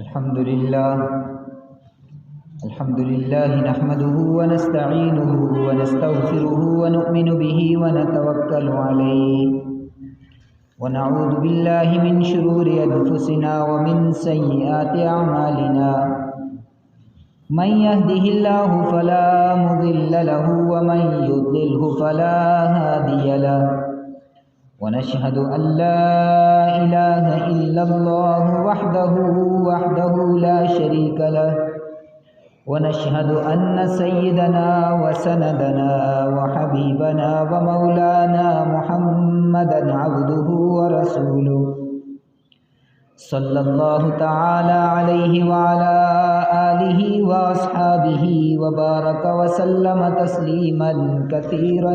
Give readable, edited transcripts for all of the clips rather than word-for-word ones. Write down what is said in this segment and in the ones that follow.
الحمد لله نحمده ونستعينه ونستغفره ونؤمن به ونتوكل عليه ونعوذ بالله من شرور أنفسنا ومن سيئات أعمالنا من يهده الله فلا مضل له ومن يضلله فلا هادي له ونشهد أن لا إله إلا الله وحده لا شريك له ونشهد أن سيدنا وسندنا وحبيبنا ومولانا محمدا عبده ورسوله صلى الله تعالى عليه وعلى آله وأصحابه وبارك وسلم تسليما كثيرا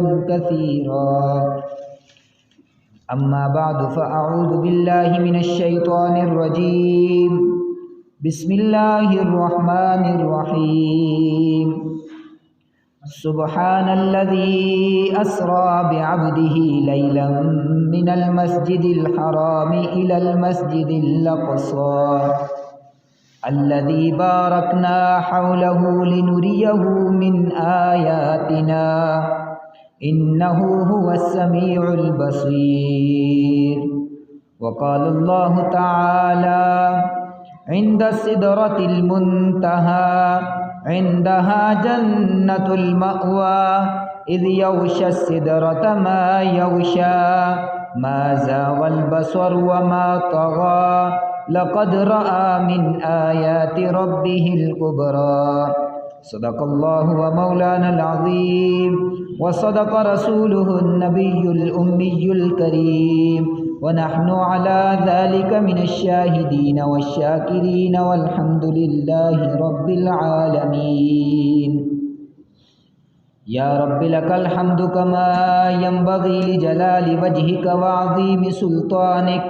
أما بعد فأعوذ بالله من الشيطان الرجيم بسم الله الرحمن الرحيم سبحان الذي أسرى بعبده ليلا من المسجد الحرام إلى المسجد الأقصى الذي باركنا حوله لنريه من آياتنا إنه هو السميع البصير وقال الله تعالى عند السدرة المنتهى عندها جنة المأوى إذ يغشى السدرة ما يغشى ما زاغ البصر وما طغى لقد رأى من آيات ربه الكبرى صدق الله ومولانا العظيم وصدق رسوله النبي الأمي الكريم ونحن على ذلك من الشاهدين والشاكرين والحمد لله رب العالمين يا رب لك الحمد كما ينبغي لجلال وجهك وعظيم سلطانك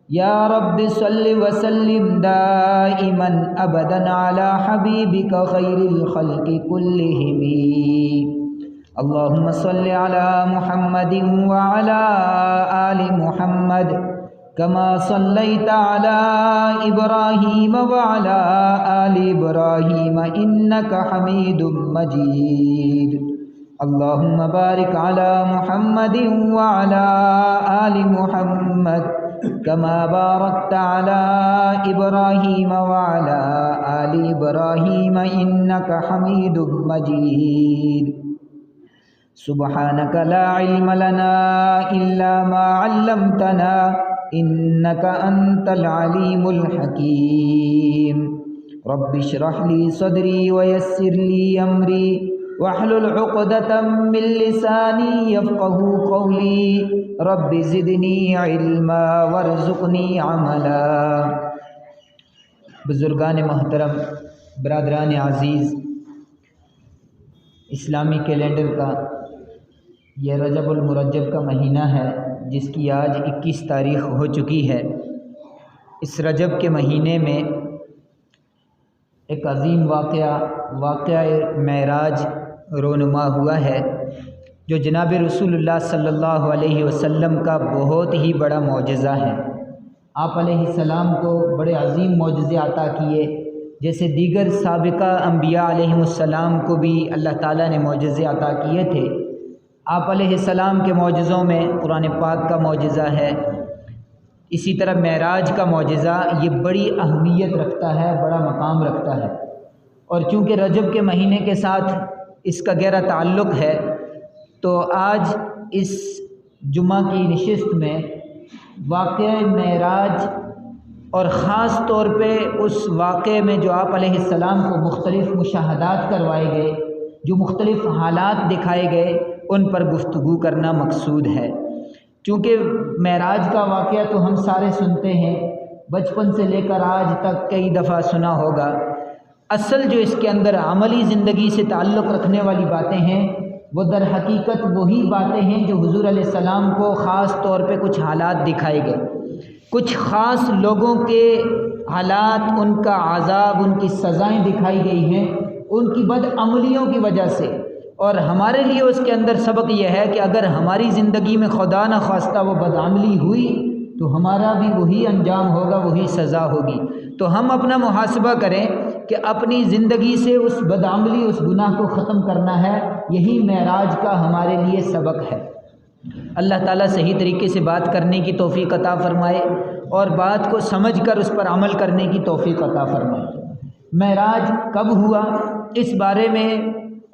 يا رب صل وسلم دائما أبدا على حبيبك خير الخلق كلهم اللهم صل على محمد وعلى آل محمد كما صليت على إبراهيم وعلى آل إبراهيم إنك حميد مجيد اللهم بارك على محمد وعلى آل محمد كما باركت على إبراهيم وعلى آل إبراهيم إنك حميد مجيد سبحانك لا علم لنا إلا ما علمتنا إنك أنت العليم الحكيم رب اشرح لي صدري ويسر لي أمري واحلل عقدة من لساني يفقه قولي رب زدني علما وارزقني عملا بزرگان محترم، برادران عزیز، اسلامی کیلنڈر کا یہ رجب المرجب کا مہینہ ہے جس کی آج 21 تاریخ ہو چکی ہے۔ اس رجب کے مہینے میں ایک عظیم واقعہ معراج رونما ہوا ہے جو جناب رسول اللہ صلی اللہ علیہ وسلم کا بہت ہی بڑا معجزہ ہے۔ آپ علیہ السلام کو بڑے عظیم معجزے عطا کیے، جیسے دیگر سابقہ انبیاء علیہ السلام کو بھی اللہ تعالیٰ نے معجزے عطا کیے تھے۔ آپ علیہ السلام کے معجزوں میں قرآن پاک کا معجزہ ہے، اسی طرح معراج کا معجزہ یہ بڑی اہمیت رکھتا ہے، بڑا مقام رکھتا ہے۔ اور چونکہ رجب کے مہینے کے ساتھ اس کا گہرا تعلق ہے تو آج اس جمعہ کی نشست میں واقعہ معراج اور خاص طور پہ اس واقعے میں جو آپ علیہ السلام کو مختلف مشاہدات کروائے گئے، جو مختلف حالات دکھائے گئے، ان پر گفتگو کرنا مقصود ہے۔ چونکہ معراج کا واقعہ تو ہم سارے سنتے ہیں، بچپن سے لے کر آج تک کئی دفعہ سنا ہوگا۔ اصل جو اس کے اندر عملی زندگی سے تعلق رکھنے والی باتیں ہیں وہ در حقیقت وہی باتیں ہیں جو حضور علیہ السلام کو خاص طور پہ کچھ حالات دکھائے گئے، کچھ خاص لوگوں کے حالات، ان کا عذاب، ان کی سزائیں دکھائی گئی ہیں ان کی بدعملیوں کی وجہ سے۔ اور ہمارے لیے اس کے اندر سبق یہ ہے کہ اگر ہماری زندگی میں خدا نخواستہ وہ بدعملی ہوئی تو ہمارا بھی وہی انجام ہوگا، وہی سزا ہوگی۔ تو ہم اپنا محاسبہ کریں کہ اپنی زندگی سے اس بدعملی، اس گناہ کو ختم کرنا ہے۔ یہی معراج کا ہمارے لیے سبق ہے۔ اللہ تعالیٰ صحیح طریقے سے بات کرنے کی توفیق عطا فرمائے اور بات کو سمجھ کر اس پر عمل کرنے کی توفیق عطا فرمائے۔ معراج کب ہوا، اس بارے میں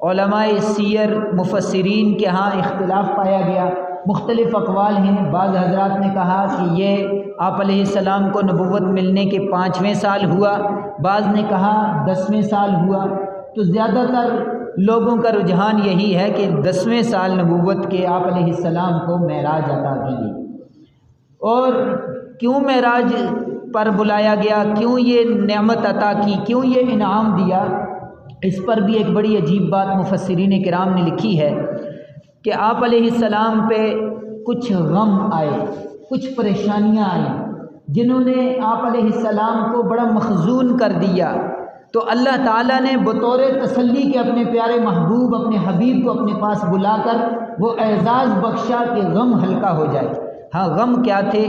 علماء سیر، مفسرین کے ہاں اختلاف پایا گیا، مختلف اقوال ہیں۔ بعض حضرات نے کہا کہ یہ آپ علیہ السلام کو نبوت ملنے کے 5ویں سال ہوا، بعض نے کہا 10ویں سال ہوا۔ تو زیادہ تر لوگوں کا رجحان یہی ہے کہ 10ویں سال نبوت کے آپ علیہ السلام کو معراج عطا کی گئی۔ اور کیوں معراج پر بلایا گیا، کیوں یہ نعمت عطا کی، کیوں یہ انعام دیا، اس پر بھی ایک بڑی عجیب بات مفسرین کرام نے لکھی ہے کہ آپ علیہ السلام پہ کچھ غم آئے، کچھ پریشانیاں آئیں جنہوں نے آپ علیہ السلام کو بڑا محزون کر دیا۔ تو اللہ تعالیٰ نے بطور تسلی کے اپنے پیارے محبوب، اپنے حبیب کو اپنے پاس بلا کر وہ اعزاز بخشا کہ غم ہلکا ہو جائے۔ ہاں، غم کیا تھے؟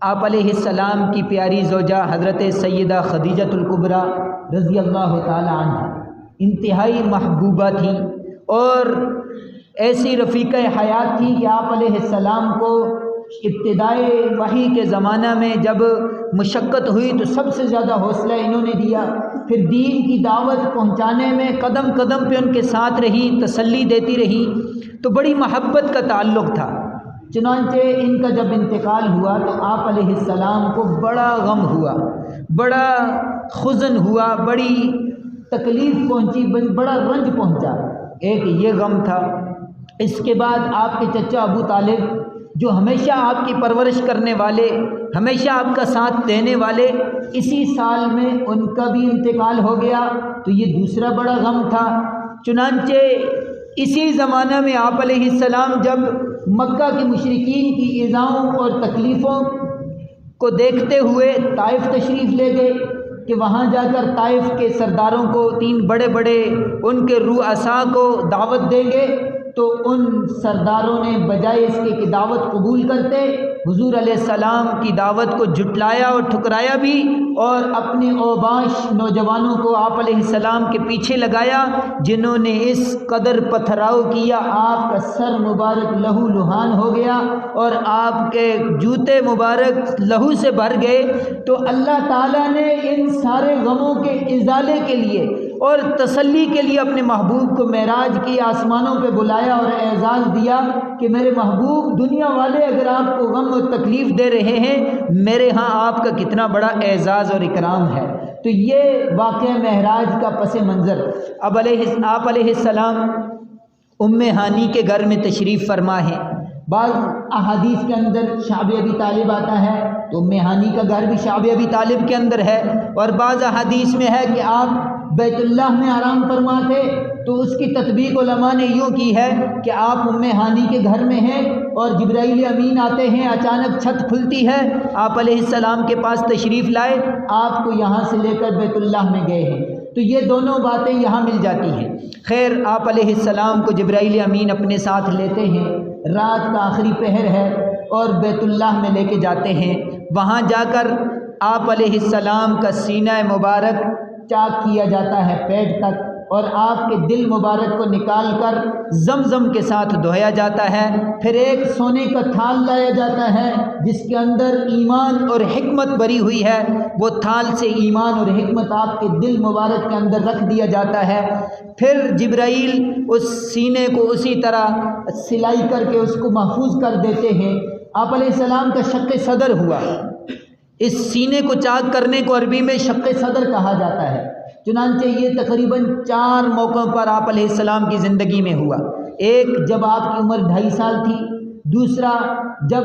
آپ علیہ السلام کی پیاری زوجہ حضرت سیدہ خدیجۃ الکبریٰ رضی اللہ تعالی عنہ انتہائی محبوبہ تھی اور ایسی رفیقہ حیات تھی کہ آپ علیہ السلام کو ابتدائے وحی کے زمانہ میں جب مشقت ہوئی تو سب سے زیادہ حوصلہ انہوں نے دیا، پھر دین کی دعوت پہنچانے میں قدم قدم پہ ان کے ساتھ رہی، تسلی دیتی رہی، تو بڑی محبت کا تعلق تھا۔ چنانچہ ان کا جب انتقال ہوا تو آپ علیہ السلام کو بڑا غم ہوا، بڑا حزن ہوا، بڑی تکلیف پہنچی، بڑا رنج پہنچا۔ ایک یہ غم تھا۔ اس کے بعد آپ کے چچا ابو طالب جو ہمیشہ آپ کی پرورش کرنے والے، ہمیشہ آپ کا ساتھ دینے والے، اسی سال میں ان کا بھی انتقال ہو گیا، تو یہ دوسرا بڑا غم تھا۔ چنانچہ اسی زمانہ میں آپ علیہ السلام جب مکہ کے مشرکین کی ایذاؤں اور تکلیفوں کو دیکھتے ہوئے طائف تشریف لے گئے کہ وہاں جا کر طائف کے سرداروں کو، 3 بڑے بڑے ان کے رؤساء کو دعوت دیں گے، تو ان سرداروں نے بجائے اس کے کہ دعوت قبول کرتے، حضور علیہ السلام کی دعوت کو جھٹلایا اور ٹھکرایا بھی، اور اپنے اوباش نوجوانوں کو آپ علیہ السلام کے پیچھے لگایا، جنہوں نے اس قدر پتھراؤ کیا آپ کا سر مبارک لہو لہان ہو گیا اور آپ کے جوتے مبارک لہو سے بھر گئے۔ تو اللہ تعالیٰ نے ان سارے غموں کے ازالے کے لیے اور تسلی کے لیے اپنے محبوب کو معراج کی آسمانوں پہ بلایا اور اعزاز دیا کہ میرے محبوب، دنیا والے اگر آپ کو غم و تکلیف دے رہے ہیں، میرے ہاں آپ کا کتنا بڑا اعزاز اور اکرام ہے۔ تو یہ واقعہ معراج کا پس منظر۔ اب آپ علیہ السلام ام ہانی کے گھر میں تشریف فرما ہے۔ بعض احادیث کے اندر شعب ابی طالب آتا ہے تو ام ہانی کا گھر بھی شعب ابی طالب کے اندر ہے، اور بعض احادیث میں ہے کہ آپ بیت اللہ میں آرام فرما تھے، تو اس کی تطبیق علماء نے یوں کی ہے کہ آپ ام ہانی کے گھر میں ہیں اور جبرائیل امین آتے ہیں، اچانک چھت کھلتی ہے، آپ علیہ السلام کے پاس تشریف لائے، آپ کو یہاں سے لے کر بیت اللہ میں گئے ہیں۔ تو یہ دونوں باتیں یہاں مل جاتی ہیں۔ خیر، آپ علیہ السلام کو جبرائیل امین اپنے ساتھ لیتے ہیں، رات کا آخری پہر ہے اور بیت اللہ میں لے کے جاتے ہیں۔ وہاں جا کر آپ علیہ السلام کا سینہ مبارک چاک کیا جاتا ہے پیٹ تک، اور آپ کے دل مبارک کو نکال کر زمزم کے ساتھ دھویا جاتا ہے۔ پھر ایک سونے کا تھال لایا جاتا ہے جس کے اندر ایمان اور حکمت بھری ہوئی ہے، وہ تھال سے ایمان اور حکمت آپ کے دل مبارک کے اندر رکھ دیا جاتا ہے۔ پھر جبرائیل اس سینے کو اسی طرح سلائی کر کے اس کو محفوظ کر دیتے ہیں۔ آپ علیہ السلام کا شق صدر ہوا۔ اس سینے کو چاک کرنے کو عربی میں شق صدر کہا جاتا ہے۔ چنانچہ یہ تقریباً 4 موقعوں پر آپ علیہ السلام کی زندگی میں ہوا۔ ایک، جب آپ کی عمر 2.5 سال تھی، دوسرا جب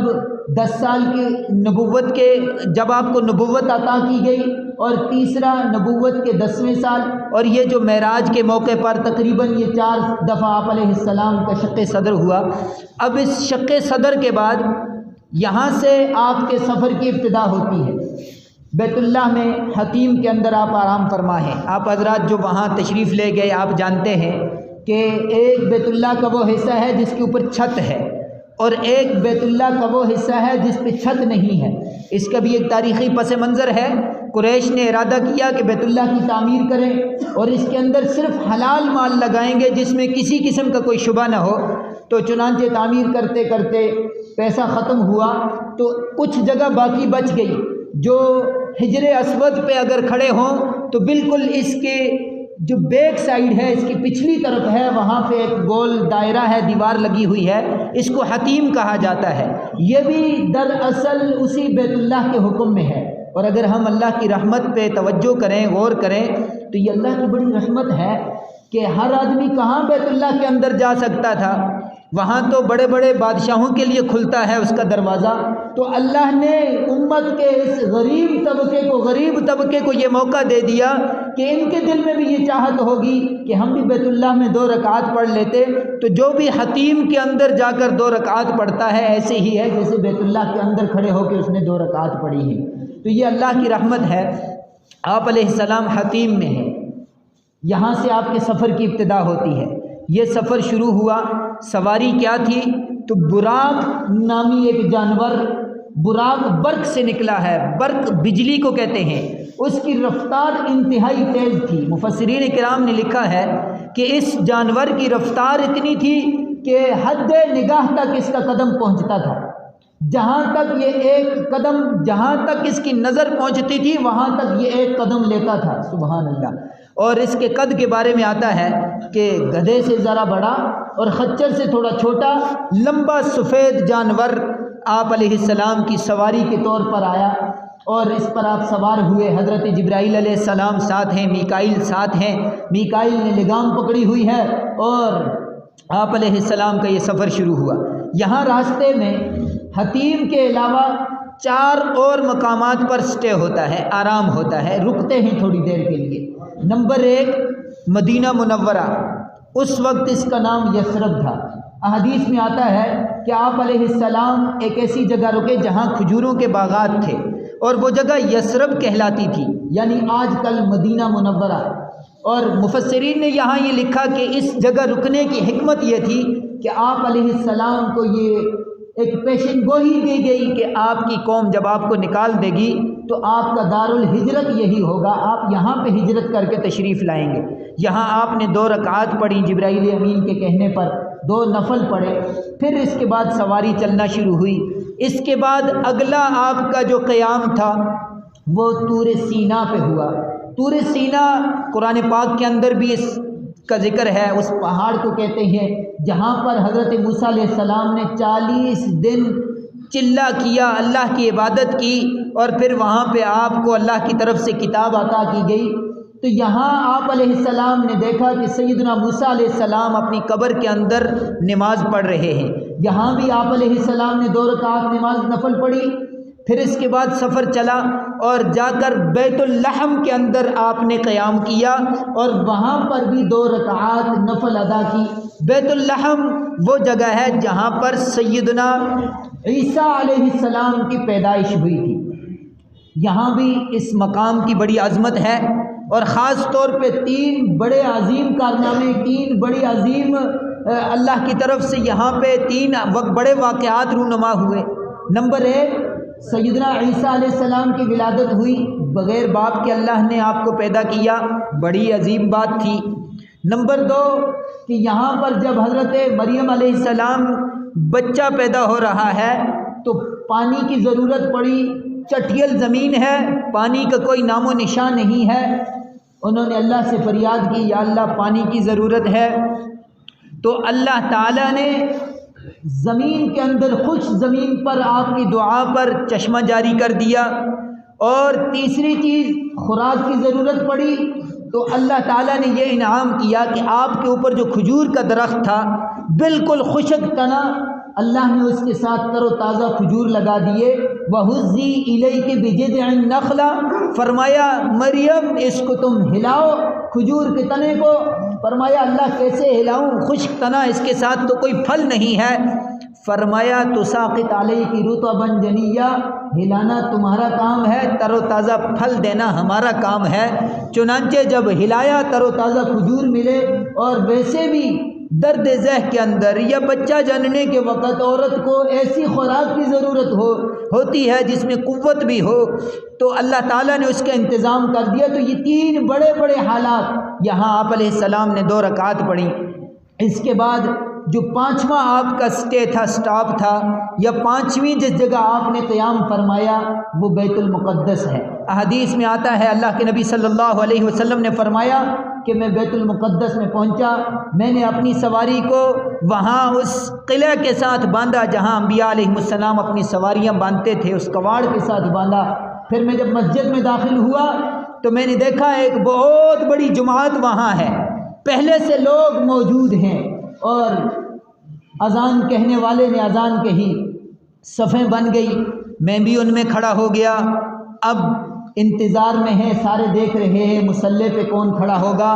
10 سال کی نبوت کے جب آپ کو نبوت عطا کی گئی، اور تیسرا نبوت کے 10ویں سال، اور یہ جو معراج کے موقع پر تقریباً یہ 4 دفعہ آپ علیہ السلام کا شق صدر ہوا۔ اب اس شق صدر کے بعد یہاں سے آپ کے سفر کی ابتدا ہوتی ہے۔ بیت اللہ میں حتیم کے اندر آپ آرام فرما ہیں۔ آپ حضرات جو وہاں تشریف لے گئے، آپ جانتے ہیں کہ ایک بیت اللہ کا وہ حصہ ہے جس کے اوپر چھت ہے، اور ایک بیت اللہ کا وہ حصہ ہے جس پہ چھت نہیں ہے۔ اس کا بھی ایک تاریخی پس منظر ہے۔ قریش نے ارادہ کیا کہ بیت اللہ کی تعمیر کریں اور اس کے اندر صرف حلال مال لگائیں گے جس میں کسی قسم کا کوئی شبہ نہ ہو۔ تو چنانچہ تعمیر کرتے کرتے پیسہ ختم ہوا تو کچھ جگہ باقی بچ گئی، جو حجر اسود پہ اگر کھڑے ہوں تو بالکل اس کے جو بیک سائیڈ ہے، اس کی پچھلی طرف ہے، وہاں پہ ایک گول دائرہ ہے، دیوار لگی ہوئی ہے، اس کو حتیم کہا جاتا ہے۔ یہ بھی دراصل اسی بیت اللہ کے حکم میں ہے۔ اور اگر ہم اللہ کی رحمت پہ توجہ کریں، غور کریں، تو یہ اللہ کی بڑی رحمت ہے کہ ہر آدمی کہاں بیت اللہ کے اندر جا سکتا تھا، وہاں تو بڑے بڑے بادشاہوں کے لیے کھلتا ہے اس کا دروازہ، تو اللہ نے امت کے اس غریب طبقے کو یہ موقع دے دیا کہ ان کے دل میں بھی یہ چاہت ہوگی کہ ہم بھی بیت اللہ میں 2 رکعات پڑھ لیتے۔ تو جو بھی حتیم کے اندر جا کر 2 رکعات پڑھتا ہے ایسے ہی ہے جیسے بیت اللہ کے اندر کھڑے ہو کے اس نے 2 رکعات پڑھی ہیں۔ تو یہ اللہ کی رحمت ہے۔ آپ علیہ السلام حتیم میں ہیں، یہاں سے آپ کے سفر کی ابتدا ہوتی ہے۔ یہ سفر شروع ہوا، سواری کیا تھی؟ تو براق نامی ایک جانور، براق برق سے نکلا ہے، برق بجلی کو کہتے ہیں، اس کی رفتار انتہائی تیز تھی۔ مفسرین کرام نے لکھا ہے کہ اس جانور کی رفتار اتنی تھی کہ حد نگاہ تک اس کا قدم پہنچتا تھا، جہاں تک یہ ایک قدم، جہاں تک اس کی نظر پہنچتی تھی وہاں تک یہ ایک قدم لیتا تھا، سبحان اللہ۔ اور اس کے قد کے بارے میں آتا ہے کہ گدھے سے ذرا بڑا اور خچر سے تھوڑا چھوٹا، لمبا سفید جانور آپ علیہ السلام کی سواری کے طور پر آیا اور اس پر آپ سوار ہوئے۔ حضرت جبرائیل علیہ السلام ساتھ ہیں، میکائیل ساتھ ہیں، میکائیل نے لگام پکڑی ہوئی ہے اور آپ علیہ السلام کا یہ سفر شروع ہوا۔ یہاں راستے میں حتیم کے علاوہ 4 اور مقامات پر سٹے ہوتا ہے، آرام ہوتا ہے، رکتے ہیں تھوڑی دیر کے لیے۔ نمبر 1 مدینہ منورہ، اس وقت اس کا نام یثرب تھا۔ احادیث میں آتا ہے کہ آپ علیہ السلام ایک ایسی جگہ رکے جہاں کھجوروں کے باغات تھے اور وہ جگہ یثرب کہلاتی تھی، یعنی آج کل مدینہ منورہ۔ اور مفسرین نے یہاں یہ لکھا کہ اس جگہ رکنے کی حکمت یہ تھی کہ آپ علیہ السلام کو یہ ایک پیشن گوئی دی گئی کہ آپ کی قوم جب آپ کو نکال دے گی تو آپ کا دارالہجرت یہی ہوگا، آپ یہاں پہ ہجرت کر کے تشریف لائیں گے۔ یہاں آپ نے 2 رکعات پڑھی جبرائیل امین کے کہنے پر، 2 نفل پڑھے، پھر اس کے بعد سواری چلنا شروع ہوئی۔ اس کے بعد اگلا آپ کا جو قیام تھا وہ طور سینا پہ ہوا۔ طور سینا قرآن پاک کے اندر بھی اس کا ذکر ہے، اس پہاڑ کو کہتے ہیں جہاں پر حضرت موسیٰ علیہ السلام نے 40 دن چلا کیا، اللہ کی عبادت کی، اور پھر وہاں پہ آپ کو اللہ کی طرف سے کتاب عطا کی گئی۔ تو یہاں آپ علیہ السلام نے دیکھا کہ سیدنا موسیٰ علیہ السلام اپنی قبر کے اندر نماز پڑھ رہے ہیں۔ یہاں بھی آپ علیہ السلام نے 2 رکعات نماز نفل پڑھی۔ پھر اس کے بعد سفر چلا اور جا کر بیت اللحم کے اندر آپ نے قیام کیا اور وہاں پر بھی 2 رکعات نفل ادا کی۔ بیت اللحم وہ جگہ ہے جہاں پر سیدنا عیسیٰ علیہ السلام کی پیدائش ہوئی تھی۔ یہاں بھی اس مقام کی بڑی عظمت ہے اور خاص طور پہ 3 بڑے عظیم کارنامے، 3 بڑی عظیم اللہ کی طرف سے یہاں پہ 3 بڑے واقعات رونما ہوئے۔ نمبر 1، سیدنا عیسیٰ علیہ السلام کی ولادت ہوئی، بغیر باپ کے اللہ نے آپ کو پیدا کیا، بڑی عظیم بات تھی۔ نمبر 2 کہ یہاں پر جب حضرت مریم علیہ السلام بچہ پیدا ہو رہا ہے تو پانی کی ضرورت پڑی، چٹیل زمین ہے، پانی کا کوئی نام و نشان نہیں ہے۔ انہوں نے اللہ سے فریاد کی، یا اللہ پانی کی ضرورت ہے، تو اللہ تعالیٰ نے زمین کے اندر، خشک زمین پر آپ کی دعا پر چشمہ جاری کر دیا۔ اور تیسری چیز، خوراک کی ضرورت پڑی تو اللہ تعالیٰ نے یہ انعام کیا کہ آپ کے اوپر جو کھجور کا درخت تھا بالکل خشک تنا، اللہ نے اس کے ساتھ تر و تازہ کھجور لگا دیے۔ وَهُزِّي إِلَيْكِ بِجِذْعِ النَّخْلَةِ، فرمایا مریم اس کو تم ہلاؤ، کھجور کے تنے کو۔ فرمایا اللہ کیسے ہلاؤں، خشک تنا، اس کے ساتھ تو کوئی پھل نہیں ہے۔ فرمایا تُسَاقِطْ عَلَيْكِ رُطَبًا جَنِيًّا، ہلانا تمہارا کام ہے، تر و تازہ پھل دینا ہمارا کام ہے۔ چنانچہ جب ہلایا تر و تازہ کھجور ملے، اور ویسے بھی درد ذہ کے اندر یا بچہ جننے کے وقت عورت کو ایسی خوراک کی ضرورت ہوتی ہے جس میں قوت بھی ہو، تو اللہ تعالیٰ نے اس کا انتظام کر دیا۔ تو یہ 3 بڑے بڑے حالات یہاں آپ علیہ السلام نے 2 رکعت پڑھی۔ اس کے بعد جو 5واں آپ کا سٹاپ تھا یا 5ویں جس جگہ آپ نے قیام فرمایا وہ بیت المقدس ہے۔ احادیث میں آتا ہے اللہ کے نبی صلی اللہ علیہ وسلم نے فرمایا کہ میں بیت المقدس میں پہنچا، میں نے اپنی سواری کو وہاں اس قلعہ کے ساتھ باندھا جہاں انبیاء علیہ السلام اپنی سواریاں باندھتے تھے، اس کواڑ کے ساتھ باندھا۔ پھر میں جب مسجد میں داخل ہوا تو میں نے دیکھا ایک بہت بڑی جماعت وہاں ہے، پہلے سے لوگ موجود ہیں، اور اذان کہنے والے نے اذان کہی، صفیں بن گئی، میں بھی ان میں کھڑا ہو گیا۔ اب انتظار میں ہیں، سارے دیکھ رہے ہیں مصلی پہ کون کھڑا ہوگا۔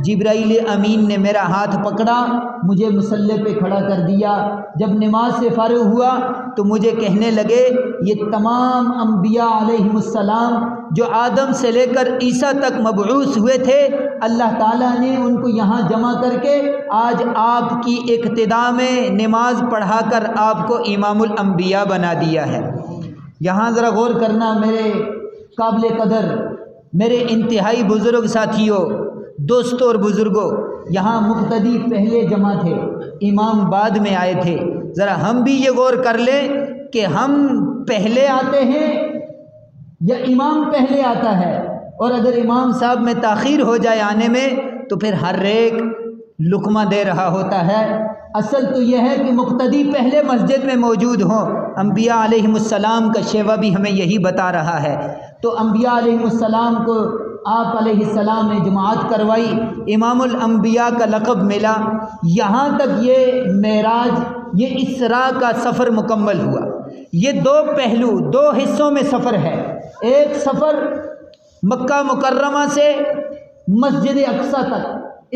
جبرائیل امین نے میرا ہاتھ پکڑا، مجھے مصلی پہ کھڑا کر دیا۔ جب نماز سے فارغ ہوا تو مجھے کہنے لگے یہ تمام انبیاء علیہم السلام جو آدم سے لے کر عیسیٰ تک مبعوث ہوئے تھے، اللہ تعالیٰ نے ان کو یہاں جمع کر کے آج آپ کی اقتداء میں نماز پڑھا کر آپ کو امام الانبیاء بنا دیا ہے۔ یہاں ذرا غور کرنا میرے قابل قدر، میرے انتہائی بزرگ ساتھیوں، دوستوں اور بزرگوں، یہاں مقتدی پہلے جمع تھے، امام بعد میں آئے تھے۔ ذرا ہم بھی یہ غور کر لیں کہ ہم پہلے آتے ہیں یا امام پہلے آتا ہے، اور اگر امام صاحب میں تاخیر ہو جائے آنے میں تو پھر ہر ایک لقمہ دے رہا ہوتا ہے۔ اصل تو یہ ہے کہ مقتدی پہلے مسجد میں موجود ہوں۔ انبیاء علیہم السلام کا شیوہ بھی ہمیں یہی بتا رہا ہے۔ تو انبیاء علیہم السلام کو آپ علیہ السلام نے جماعت کروائی، امام الانبیاء کا لقب ملا، یہاں تک یہ معراج، یہ اسراء کا سفر مکمل ہوا۔ یہ 2 پہلو، 2 حصوں میں سفر ہے۔ ایک سفر مکہ مکرمہ سے مسجد اقصیٰ تک،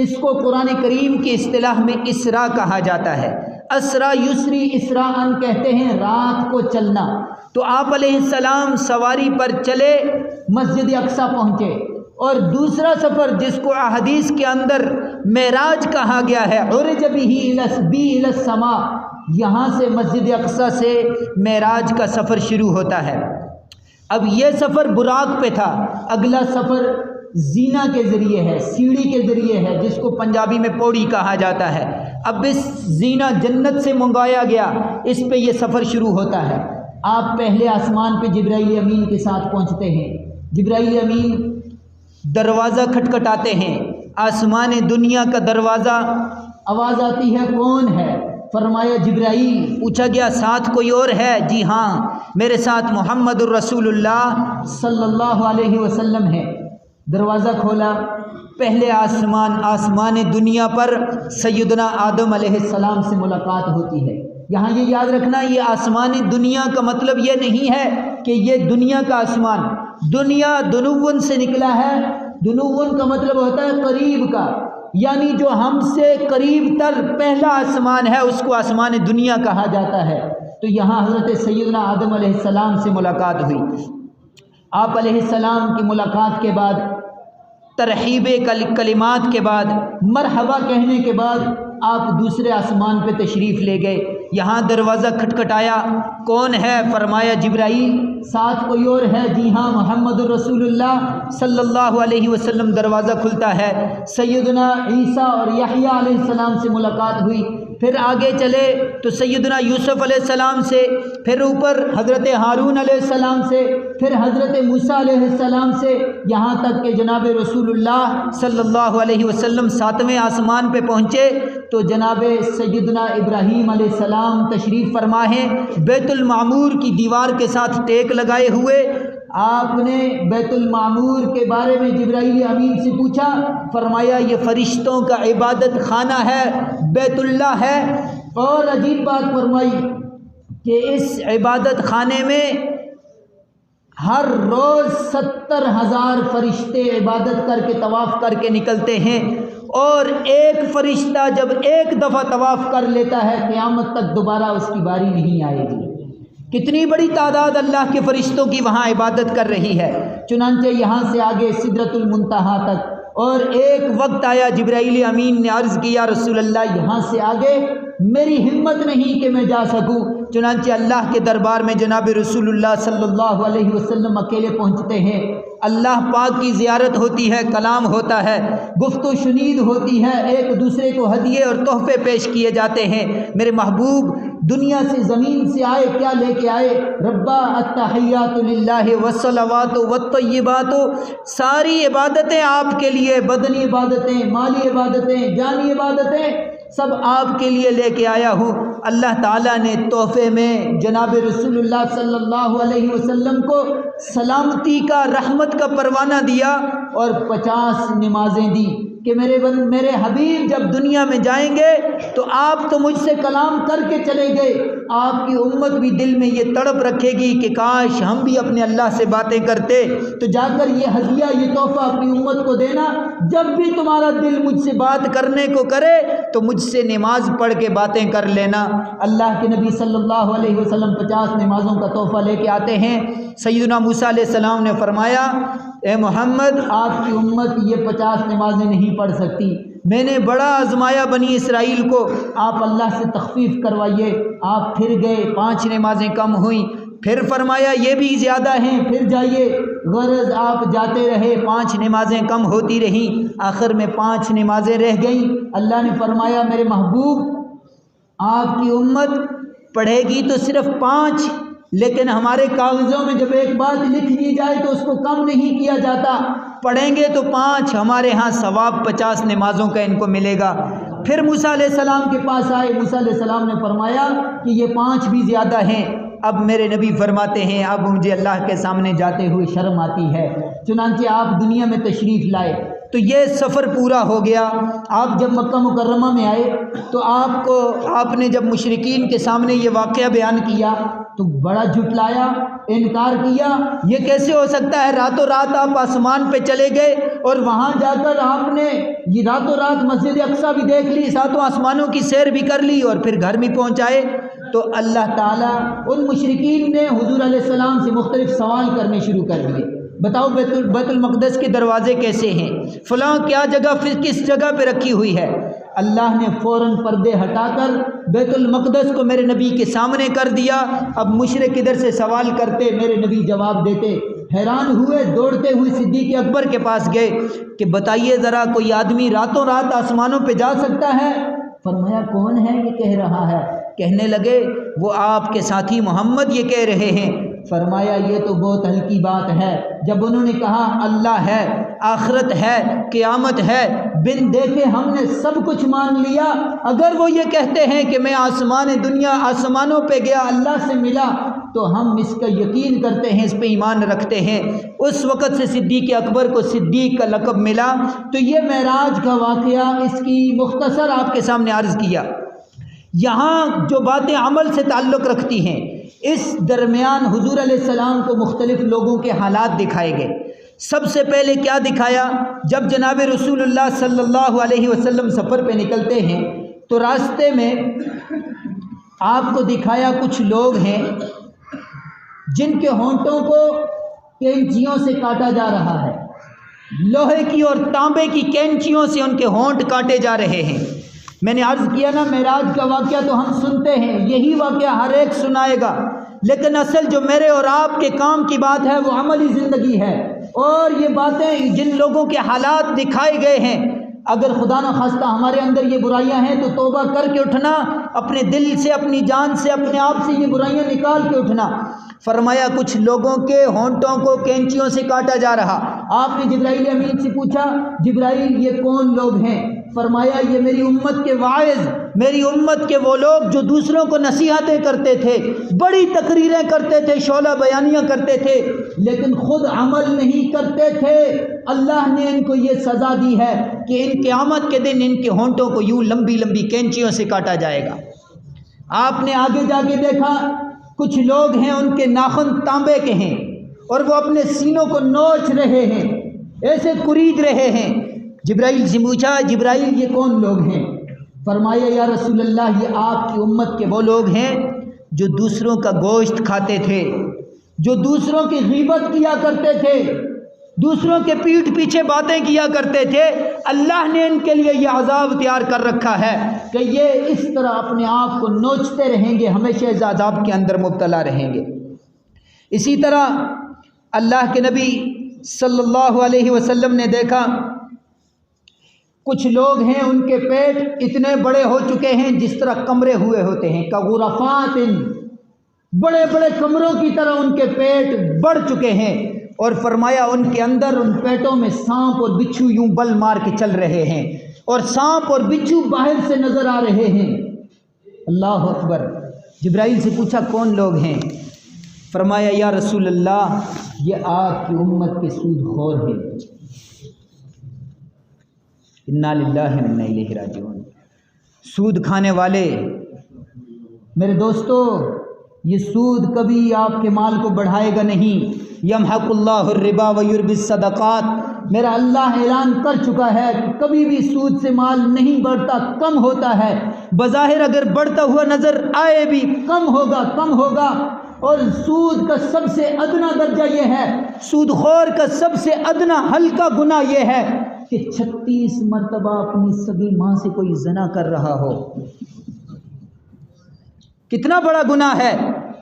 اس کو قرآن کریم کی اصطلاح میں اسراء کہا جاتا ہے۔ اسرا یسری اسراءً کہتے ہیں رات کو چلنا۔ تو آپ علیہ السلام سواری پر چلے، مسجد اقصیٰ پہنچے۔ اور دوسرا سفر جس کو احادیث کے اندر معراج کہا گیا ہے، عرج بہ الی السماء، یہاں سے مسجد اقصیٰ سے معراج کا سفر شروع ہوتا ہے۔ اب یہ سفر براق پہ تھا، اگلا سفر زینہ کے ذریعے ہے، سیڑھی کے ذریعے ہے، جس کو پنجابی میں پوڑی کہا جاتا ہے۔ اب اس زینہ جنت سے منگایا گیا، اس پہ یہ سفر شروع ہوتا ہے۔ آپ پہلے آسمان پہ جبرائیل امین کے ساتھ پہنچتے ہیں۔ جبرائیل امین دروازہ کھٹکھٹاتے ہیں، آسمان دنیا کا دروازہ، آواز آتی ہے کون ہے؟ فرمایا جبرائیل۔ پوچھا گیا ساتھ کوئی اور ہے؟ جی ہاں، میرے ساتھ محمد الرسول اللہ صلی اللہ علیہ وسلم ہے۔ دروازہ کھولا، پہلے آسمان دنیا پر سیدنا آدم علیہ السلام سے ملاقات ہوتی ہے۔ یہاں یہ یاد رکھنا، یہ آسمان دنیا کا مطلب یہ نہیں ہے کہ یہ دنیا کا آسمان، دنیا دنون سے نکلا ہے۔ دنون کا مطلب ہوتا ہے قریب کا، یعنی جو ہم سے قریب تر پہلا آسمان ہے اس کو آسمان دنیا کہا جاتا ہے۔ تو یہاں حضرت سیدنا آدم علیہ السلام سے ملاقات ہوئی۔ آپ علیہ السلام کی ملاقات کے بعد، ترحیب کلمات کے بعد، مرحبا کہنے کے بعد آپ دوسرے آسمان پہ تشریف لے گئے۔ یہاں دروازہ کھٹکھٹایا، کون ہے؟ فرمایا جبرائیل۔ ساتھ کوئی اور ہے؟ جی ہاں، محمد الرسول اللہ صلی اللہ علیہ وسلم۔ دروازہ کھلتا ہے، سیدنا عیسیٰ اور یحییٰ علیہ السلام سے ملاقات ہوئی۔ پھر آگے چلے تو سیدنا یوسف علیہ السلام سے، پھر اوپر حضرت ہارون علیہ السلام سے، پھر حضرت موسیٰ علیہ السلام سے، یہاں تک کہ جناب رسول اللہ صلی اللہ علیہ وسلم 7ویں آسمان پہ پہنچے تو جناب سیدنا ابراہیم علیہ السلام تشریف فرما ہیں، بیت المعمور کی دیوار کے ساتھ ٹیک لگائے ہوئے۔ آپ نے بیت المعمور کے بارے میں جبرائیل امین سے پوچھا، فرمایا یہ فرشتوں کا عبادت خانہ ہے، بیت اللہ ہے۔ اور عجیب بات فرمائی کہ اس عبادت خانے میں ہر روز 70,000 فرشتے عبادت کر کے طواف کر کے نکلتے ہیں، اور ایک فرشتہ جب ایک دفعہ طواف کر لیتا ہے قیامت تک دوبارہ اس کی باری نہیں آئے گی۔ کتنی بڑی تعداد اللہ کے فرشتوں کی وہاں عبادت کر رہی ہے۔ چنانچہ یہاں سے آگے سدرۃ المنتہا تک اور ایک وقت آیا جبرائیل امین نے عرض کیا رسول اللہ یہاں سے آگے میری ہمت نہیں کہ میں جا سکوں۔ چنانچہ اللہ کے دربار میں جناب رسول اللہ صلی اللہ علیہ وسلم اکیلے پہنچتے ہیں۔ اللہ پاک کی زیارت ہوتی ہے، کلام ہوتا ہے، گفت و شنید ہوتی ہے، ایک دوسرے کو ہدیے اور تحفے پیش کیے جاتے ہیں۔ میرے محبوب دنیا سے زمین سے آئے، کیا لے کے آئے؟ ربا التحیات للہ والصلوات والطیبات، ساری عبادتیں آپ کے لیے، بدنی عبادتیں، مالی عبادتیں، جانی عبادتیں سب آپ کے لیے لے کے آیا ہوں۔ اللہ تعالیٰ نے تحفے میں جناب رسول اللہ صلی اللہ علیہ وسلم کو سلامتی کا، رحمت کا پروانہ دیا اور 50 نمازیں دی کہ میرے حبیب جب دنیا میں جائیں گے تو آپ تو مجھ سے کلام کر کے چلے گئے، آپ کی امت بھی دل میں یہ تڑپ رکھے گی کہ کاش ہم بھی اپنے اللہ سے باتیں کرتے، تو جا کر یہ ہدیہ، یہ تحفہ اپنی امت کو دینا، جب بھی تمہارا دل مجھ سے بات کرنے کو کرے تو مجھ سے نماز پڑھ کے باتیں کر لینا۔ اللہ کے نبی صلی اللہ علیہ وسلم 50 نمازوں کا تحفہ لے کے آتے ہیں۔ سیدنا موسیٰ علیہ السلام نے فرمایا اے محمد آپ کی امت یہ 50 نمازیں نہیں پڑھ سکتی، میں نے بڑا آزمایا بنی اسرائیل کو، آپ اللہ سے تخفیف کروائیے۔ آپ پھر گئے، 5 نمازیں کم ہوئیں، پھر فرمایا یہ بھی زیادہ ہیں، پھر جائیے۔ غرض آپ جاتے رہے، 5 نمازیں کم ہوتی رہیں، آخر میں 5 نمازیں رہ گئیں۔ اللہ نے فرمایا میرے محبوب آپ کی امت پڑھے گی تو صرف 5، لیکن ہمارے کاغذوں میں جب ایک بات لکھ دی جائے تو اس کو کم نہیں کیا جاتا، پڑھیں گے تو 5، ہمارے ہاں ثواب 50 نمازوں کا ان کو ملے گا۔ پھر موسیٰ علیہ السلام کے پاس آئے، موسیٰ علیہ السلام نے فرمایا کہ یہ 5 بھی زیادہ ہیں۔ اب میرے نبی فرماتے ہیں اب مجھے اللہ کے سامنے جاتے ہوئے شرم آتی ہے، چنانچہ آپ دنیا میں تشریف لائے تو یہ سفر پورا ہو گیا۔ آپ جب مکہ مکرمہ میں آئے تو آپ نے جب مشرکین کے سامنے یہ واقعہ بیان کیا تو بڑا جھٹلایا، انکار کیا، یہ کیسے ہو سکتا ہے؟ راتوں رات آپ آسمان پہ چلے گئے اور وہاں جا کر آپ نے یہ راتوں رات مسجد اقصیٰ بھی دیکھ لی، 7 آسمانوں کی سیر بھی کر لی اور پھر گھر بھی پہنچائے۔ تو اللہ تعالیٰ ان مشرکین نے حضور علیہ السلام سے مختلف سوال کرنے شروع کر دیے، بتاؤ بیت المقدس کے دروازے کیسے ہیں، فلاں کیا جگہ کس جگہ پہ رکھی ہوئی ہے؟ اللہ نے فوراً پردے ہٹا کر بیت المقدس کو میرے نبی کے سامنے کر دیا۔ اب مشرک ادھر سے سوال کرتے، میرے نبی جواب دیتے۔ حیران ہوئے، دوڑتے ہوئے صدیق اکبر کے پاس گئے کہ بتائیے ذرا کوئی آدمی راتوں رات آسمانوں پہ جا سکتا ہے؟ فرمایا کون ہے یہ کہہ رہا ہے؟ کہنے لگے وہ آپ کے ساتھی محمد یہ کہہ رہے ہیں۔ فرمایا یہ تو بہت ہلکی بات ہے۔ جب انہوں نے کہا اللہ ہے، آخرت ہے، قیامت ہے، بن دیکھے ہم نے سب کچھ مان لیا، اگر وہ یہ کہتے ہیں کہ میں آسمانوں پہ گیا، اللہ سے ملا، تو ہم اس کا یقین کرتے ہیں، اس پہ ایمان رکھتے ہیں۔ اس وقت سے صدیق اکبر کو صدیق کا لقب ملا۔ تو یہ معراج کا واقعہ، اس کی مختصر آپ کے سامنے عرض کیا۔ یہاں جو باتیں عمل سے تعلق رکھتی ہیں، اس درمیان حضور علیہ السلام کو مختلف لوگوں کے حالات دکھائے گئے۔ سب سے پہلے کیا دکھایا؟ جب جناب رسول اللہ صلی اللہ علیہ وسلم سفر پہ نکلتے ہیں تو راستے میں آپ کو دکھایا کچھ لوگ ہیں جن کے ہونٹوں کو کینچیوں سے کاٹا جا رہا ہے، لوہے کی اور تانبے کی کینچیوں سے ان کے ہونٹ کاٹے جا رہے ہیں۔ میں نے عرض کیا نا معراج کا واقعہ تو ہم سنتے ہیں، یہی واقعہ ہر ایک سنائے گا، لیکن اصل جو میرے اور آپ کے کام کی بات ہے وہ عملی زندگی ہے۔ اور یہ باتیں جن لوگوں کے حالات دکھائے گئے ہیں، اگر خدا نہ خواستہ ہمارے اندر یہ برائیاں ہیں تو توبہ کر کے اٹھنا، اپنے دل سے، اپنی جان سے، اپنے آپ سے یہ برائیاں نکال کے اٹھنا۔ فرمایا کچھ لوگوں کے ہونٹوں کو کینچیوں سے کاٹا جا رہا۔ آپ نے جبرائیل امین سے پوچھا جبرائیل یہ کون لوگ ہیں؟ فرمایا یہ میری امت کے واعظ، میری امت کے وہ لوگ جو دوسروں کو نصیحتیں کرتے تھے، بڑی تقریریں کرتے تھے، شعلہ بیانیاں کرتے تھے، لیکن خود عمل نہیں کرتے تھے۔ اللہ نے ان کو یہ سزا دی ہے کہ ان قیامت کے دن ان کے ہونٹوں کو یوں لمبی لمبی کینچیوں سے کاٹا جائے گا۔ آپ نے آگے جا کے دیکھا کچھ لوگ ہیں ان کے ناخن تانبے کے ہیں اور وہ اپنے سینوں کو نوچ رہے ہیں، ایسے کرید رہے ہیں۔ جبرائیل سے پوچھا جبرائیل یہ کون لوگ ہیں؟ فرمایا یا رسول اللہ یہ آپ کی امت کے وہ لوگ ہیں جو دوسروں کا گوشت کھاتے تھے، جو دوسروں کی غیبت کیا کرتے تھے، دوسروں کے پیٹھ پیچھے باتیں کیا کرتے تھے، اللہ نے ان کے لیے یہ عذاب تیار کر رکھا ہے کہ یہ اس طرح اپنے آپ کو نوچتے رہیں گے، ہمیشہ اس عذاب کے اندر مبتلا رہیں گے۔ اسی طرح اللہ کے نبی صلی اللہ علیہ وسلم نے دیکھا کچھ لوگ ہیں ان کے پیٹ اتنے بڑے ہو چکے ہیں جس طرح کمرے ہوئے ہوتے ہیں، کغرفات، بڑے بڑے کمروں کی طرح ان کے پیٹ بڑھ چکے ہیں، اور فرمایا ان کے اندر ان پیٹوں میں سانپ اور بچھو یوں بل مار کے چل رہے ہیں، اور سانپ اور بچھو باہر سے نظر آ رہے ہیں۔ اللہ اکبر۔ جبرائیل سے پوچھا کون لوگ ہیں؟ فرمایا یا رسول اللہ یہ آپ کی امت کے سود خور ہیں۔ انا للہ و انا الیہ راجعون۔ سود کھانے والے، میرے دوستو، یہ سود کبھی آپ کے مال کو بڑھائے گا نہیں۔ یمحق اللہ الربا ویربی الصدقات، میرا اللہ اعلان کر چکا ہے کہ کبھی بھی سود سے مال نہیں بڑھتا، کم ہوتا ہے۔ بظاہر اگر بڑھتا ہوا نظر آئے بھی کم ہوگا۔ اور سود کا سب سے ادنا درجہ یہ ہے، سود خور کا سب سے ادنا ہلکا گناہ یہ ہے کہ 36 مرتبہ اپنی سگی ماں سے کوئی زنا کر رہا ہو۔ کتنا بڑا گناہ ہے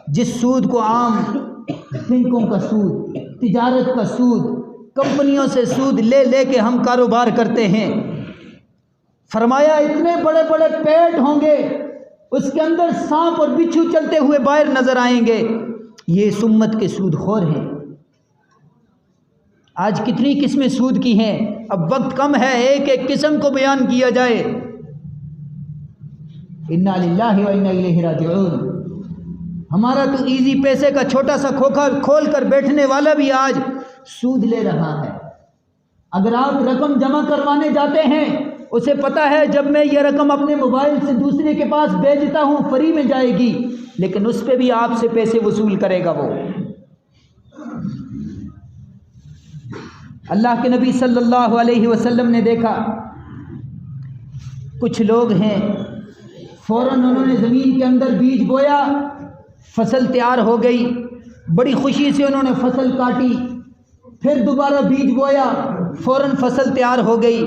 جس سود کو عام بینکوں کا سود، تجارت کا سود، کمپنیوں سے سود لے لے کے ہم کاروبار کرتے ہیں۔ فرمایا اتنے بڑے بڑے پیٹ ہوں گے، اس کے اندر سانپ اور بچھو چلتے ہوئے باہر نظر آئیں گے، یہ اس امت کے سود خور ہیں۔ آج کتنی قسمیں سود کی ہیں، اب وقت کم ہے ایک ایک قسم کو بیان کیا جائے۔ انا للہ و انا الیہ راجعون۔ ہمارا تو ایزی پیسے کا چھوٹا سا کھوکھا کھول کر بیٹھنے والا بھی آج سود لے رہا ہے۔ اگر آپ رقم جمع کروانے جاتے ہیں، اسے پتہ ہے جب میں یہ رقم اپنے موبائل سے دوسرے کے پاس بھیجتا ہوں فری میں جائے گی، لیکن اس پہ بھی آپ سے پیسے وصول کرے گا وہ۔ اللہ کے نبی صلی اللہ علیہ وسلم نے دیکھا کچھ لوگ ہیں، فوراً انہوں نے زمین کے اندر بیج بویا، فصل تیار ہو گئی، بڑی خوشی سے انہوں نے فصل کاٹی، پھر دوبارہ بیج بویا، فوراً فصل تیار ہو گئی۔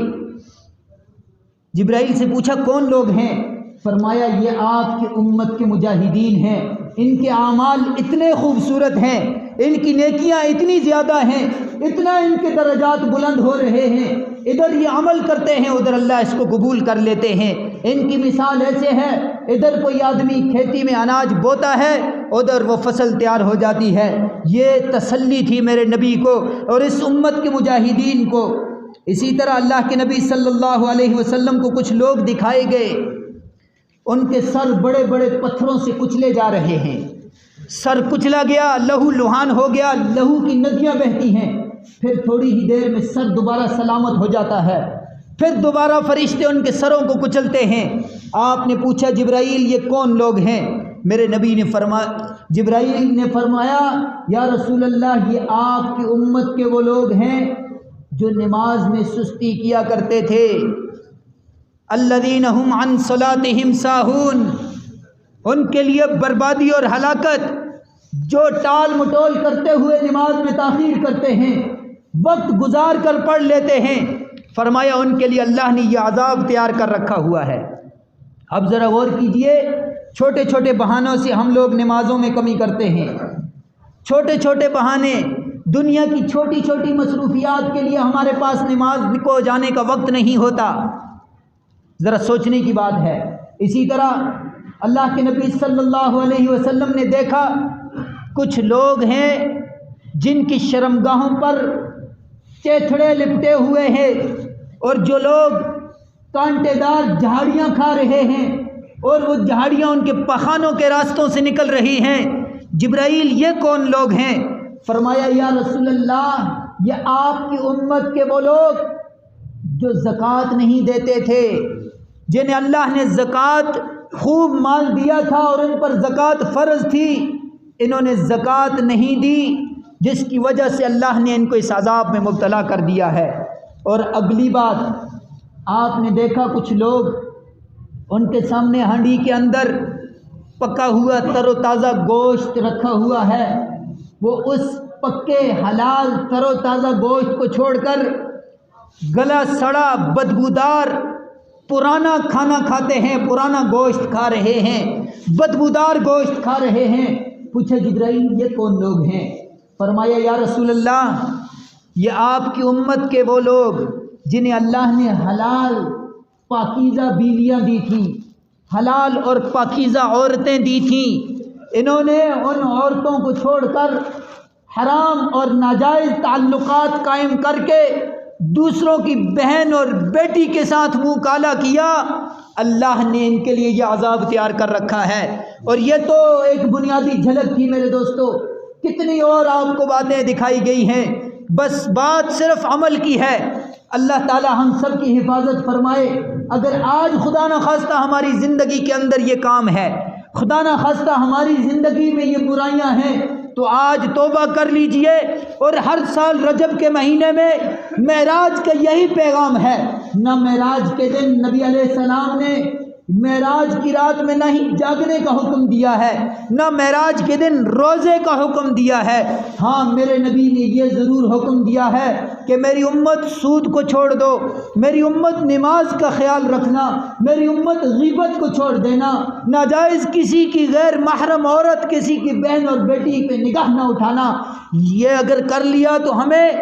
جبرائیل سے پوچھا کون لوگ ہیں؟ فرمایا یہ آپ کی امت کے مجاہدین ہیں، ان کے اعمال اتنے خوبصورت ہیں، ان کی نیکیاں اتنی زیادہ ہیں، اتنا ان کے درجات بلند ہو رہے ہیں، ادھر یہ عمل کرتے ہیں ادھر اللہ اس کو قبول کر لیتے ہیں۔ ان کی مثال ایسے ہے، ادھر کوئی آدمی کھیتی میں اناج بوتا ہے، ادھر وہ فصل تیار ہو جاتی ہے۔ یہ تسلی تھی میرے نبی کو اور اس امت کے مجاہدین کو۔ اسی طرح اللہ کے نبی صلی اللہ علیہ وسلم کو کچھ لوگ دکھائے گئے، ان کے سر بڑے بڑے پتھروں سے کچلے جا رہے ہیں، سر کچلا گیا، لہو لہان ہو گیا، لہو کی ندیاں بہتی ہیں، پھر تھوڑی ہی دیر میں سر دوبارہ سلامت ہو جاتا ہے، پھر دوبارہ فرشتے ان کے سروں کو کچلتے ہیں۔ آپ نے پوچھا جبرائیل یہ کون لوگ ہیں؟ میرے نبی نے جبرائیل نے فرمایا یا رسول اللہ یہ آپ کی امت کے وہ لوگ ہیں جو نماز میں سستی کیا کرتے تھے۔ الذین هم عن صلاتهم ساہون، ان کے لیے بربادی اور ہلاکت، جو ٹال مٹول کرتے ہوئے نماز میں تاخیر کرتے ہیں، وقت گزار کر پڑھ لیتے ہیں، فرمایا ان کے لیے اللہ نے یہ عذاب تیار کر رکھا ہوا ہے۔ اب ذرا غور کیجئے، چھوٹے چھوٹے بہانوں سے ہم لوگ نمازوں میں کمی کرتے ہیں، چھوٹے چھوٹے بہانے، دنیا کی چھوٹی چھوٹی مصروفیات کے لیے ہمارے پاس نماز کو جانے کا وقت نہیں ہوتا، ذرا سوچنے کی بات ہے۔ اسی طرح اللہ کے نبی صلی اللہ علیہ وسلم نے دیکھا کچھ لوگ ہیں جن کی شرمگاہوں پر چیتھڑے لپٹے ہوئے ہیں، اور جو لوگ کانٹے دار جھاڑیاں کھا رہے ہیں اور وہ جھاڑیاں ان کے پخانوں کے راستوں سے نکل رہی ہیں۔ جبرائیل یہ کون لوگ ہیں؟ فرمایا یا رسول اللہ یہ آپ کی امت کے وہ لوگ جو زکوٰۃ نہیں دیتے تھے، جنہیں اللہ نے زکوٰۃ خوب مال دیا تھا اور ان پر زکوٰۃ فرض تھی، انہوں نے زکوٰۃ نہیں دی، جس کی وجہ سے اللہ نے ان کو اس عذاب میں مبتلا کر دیا ہے۔ اور اگلی بات، آپ نے دیکھا کچھ لوگ، ان کے سامنے ہانڈی کے اندر پکا ہوا تر و تازہ گوشت رکھا ہوا ہے، وہ اس پکے حلال تر و تازہ گوشت کو چھوڑ کر گلا سڑا بدبودار پرانا کھانا کھاتے ہیں، پرانا گوشت کھا رہے ہیں، بدبودار گوشت کھا رہے ہیں۔ پوچھا جبرائیل یہ کون لوگ ہیں؟ فرمایا یا رسول اللہ یہ آپ کی امت کے وہ لوگ جنہیں اللہ نے حلال پاکیزہ بیویاں دی تھیں، حلال اور پاکیزہ عورتیں دی تھیں، انہوں نے ان عورتوں کو چھوڑ کر حرام اور ناجائز تعلقات قائم کر کے دوسروں کی بہن اور بیٹی کے ساتھ منہ کالا کیا، اللہ نے ان کے لیے یہ عذاب تیار کر رکھا ہے۔ اور یہ تو ایک بنیادی جھلک تھی میرے دوستو، کتنی اور آپ کو باتیں دکھائی گئی ہیں، بس بات صرف عمل کی ہے۔ اللہ تعالی ہم سب کی حفاظت فرمائے۔ اگر آج خدا نخواستہ ہماری زندگی کے اندر یہ کام ہے، خدا نخواستہ ہماری زندگی میں یہ برائیاں ہیں، تو آج توبہ کر لیجئے۔ اور ہر سال رجب کے مہینے میں معراج کا یہی پیغام ہے۔ نہ معراج کے دن نبی علیہ السلام نے معراج کی رات میں نہ ہی جاگنے کا حکم دیا ہے، نہ معراج کے دن روزے کا حکم دیا ہے۔ ہاں میرے نبی نے یہ ضرور حکم دیا ہے کہ میری امت سود کو چھوڑ دو، میری امت نماز کا خیال رکھنا، میری امت غیبت کو چھوڑ دینا، ناجائز کسی کی غیر محرم عورت کسی کی بہن اور بیٹی پہ نگاہ نہ اٹھانا۔ یہ اگر کر لیا تو ہمیں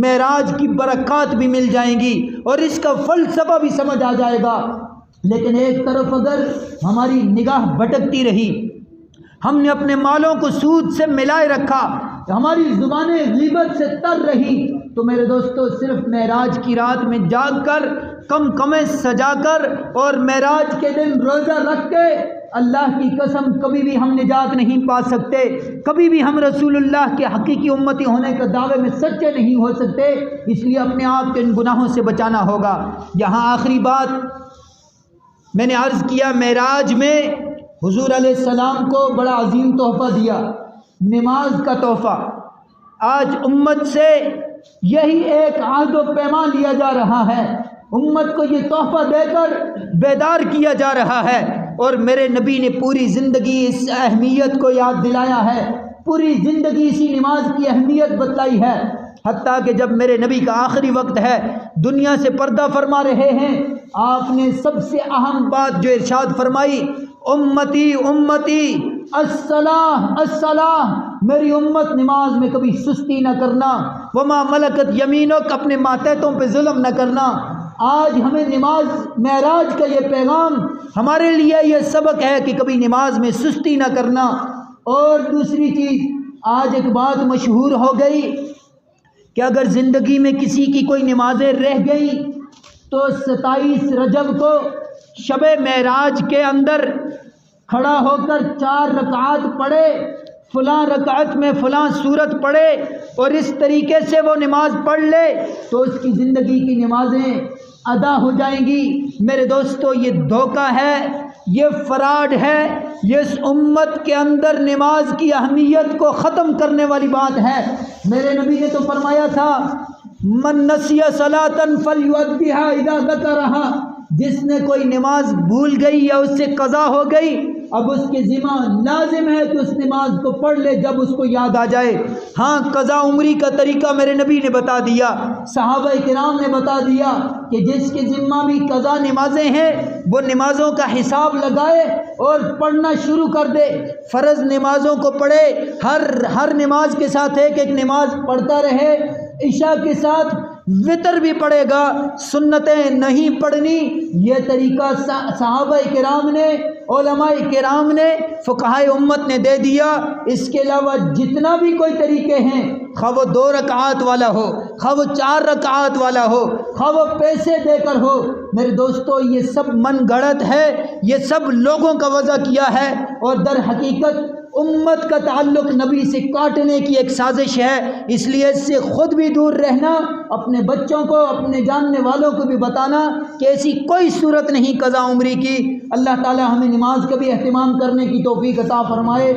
معراج کی برکات بھی مل جائیں گی اور اس کا فلسفہ بھی سمجھ آ جائے گا۔ لیکن ایک طرف اگر ہماری نگاہ بھٹکتی رہی، ہم نے اپنے مالوں کو سود سے ملائے رکھا، ہماری زبانیں غیبت سے تر رہی، تو میرے دوستو صرف معراج کی رات میں جاگ کر کمیں سجا کر اور معراج کے دن روزہ رکھ کے اللہ کی قسم کبھی بھی ہم نجات نہیں پا سکتے، کبھی بھی ہم رسول اللہ کے حقیقی امتی ہونے کے دعوے میں سچے نہیں ہو سکتے۔ اس لیے اپنے آپ کو ان گناہوں سے بچانا ہوگا۔ یہاں آخری بات میں نے عرض کیا، معراج میں حضور علیہ السلام کو بڑا عظیم تحفہ دیا، نماز کا تحفہ۔ آج امت سے یہی ایک عہد و پیمان لیا جا رہا ہے، امت کو یہ تحفہ دے کر بیدار کیا جا رہا ہے۔ اور میرے نبی نے پوری زندگی اس اہمیت کو یاد دلایا ہے، پوری زندگی اسی نماز کی اہمیت بتلائی ہے، حتیٰ کہ جب میرے نبی کا آخری وقت ہے، دنیا سے پردہ فرما رہے ہیں، آپ نے سب سے اہم بات جو ارشاد فرمائی، امتی امتی الصلاۃ الصلاۃ، میری امت نماز میں کبھی سستی نہ کرنا، وما ملکت یمینک، اپنے ماتحتوں پہ ظلم نہ کرنا۔ آج ہمیں نماز معراج کا یہ پیغام ہمارے لیے یہ سبق ہے کہ کبھی نماز میں سستی نہ کرنا۔ اور دوسری چیز، آج ایک بات مشہور ہو گئی کہ اگر زندگی میں کسی کی کوئی نمازیں رہ گئی تو 27 رجب کو شب معراج کے اندر کھڑا ہو کر 4 رکعات پڑھے، فلاں رکعت میں فلاں سورت پڑھے اور اس طریقے سے وہ نماز پڑھ لے تو اس کی زندگی کی نمازیں ادا ہو جائیں گی۔ میرے دوستو یہ دھوکہ ہے، یہ فراڈ ہے، یہ اس امت کے اندر نماز کی اہمیت کو ختم کرنے والی بات ہے۔ میرے نبی نے تو فرمایا تھا من نسی صلاۃ فلیؤدیھا اذا ذکرھا، جس نے کوئی نماز بھول گئی یا اس سے قضا ہو گئی، اب اس کے ذمہ لازم ہے کہ اس نماز کو پڑھ لے جب اس کو یاد آ جائے۔ ہاں قضا عمری کا طریقہ میرے نبی نے بتا دیا، صحابہ کرام نے بتا دیا کہ جس کے ذمہ بھی قضا نمازیں ہیں وہ نمازوں کا حساب لگائے اور پڑھنا شروع کر دے، فرض نمازوں کو پڑھے، ہر نماز کے ساتھ ایک نماز پڑھتا رہے، عشاء کے ساتھ وطر بھی پڑھے گا، سنتیں نہیں پڑھنی۔ یہ طریقہ صحابہ کرام نے، علماء کرام نے، فقہائے امت نے دے دیا۔ اس کے علاوہ جتنا بھی کوئی طریقے ہیں، خواہ وہ 2 رکعات والا ہو، خواہ وہ 4 رکعات والا ہو، خواہ وہ پیسے دے کر ہو، میرے دوستو یہ سب من گھڑت ہے، یہ سب لوگوں کا وضع کیا ہے اور در حقیقت امت کا تعلق نبی سے کاٹنے کی ایک سازش ہے۔ اس لیے اس سے خود بھی دور رہنا، اپنے بچوں کو، اپنے جاننے والوں کو بھی بتانا کہ ایسی کوئی صورت نہیں قضا عمری کی۔ اللہ تعالی ہمیں نماز کا بھی اہتمام کرنے کی توفیق عطا فرمائے۔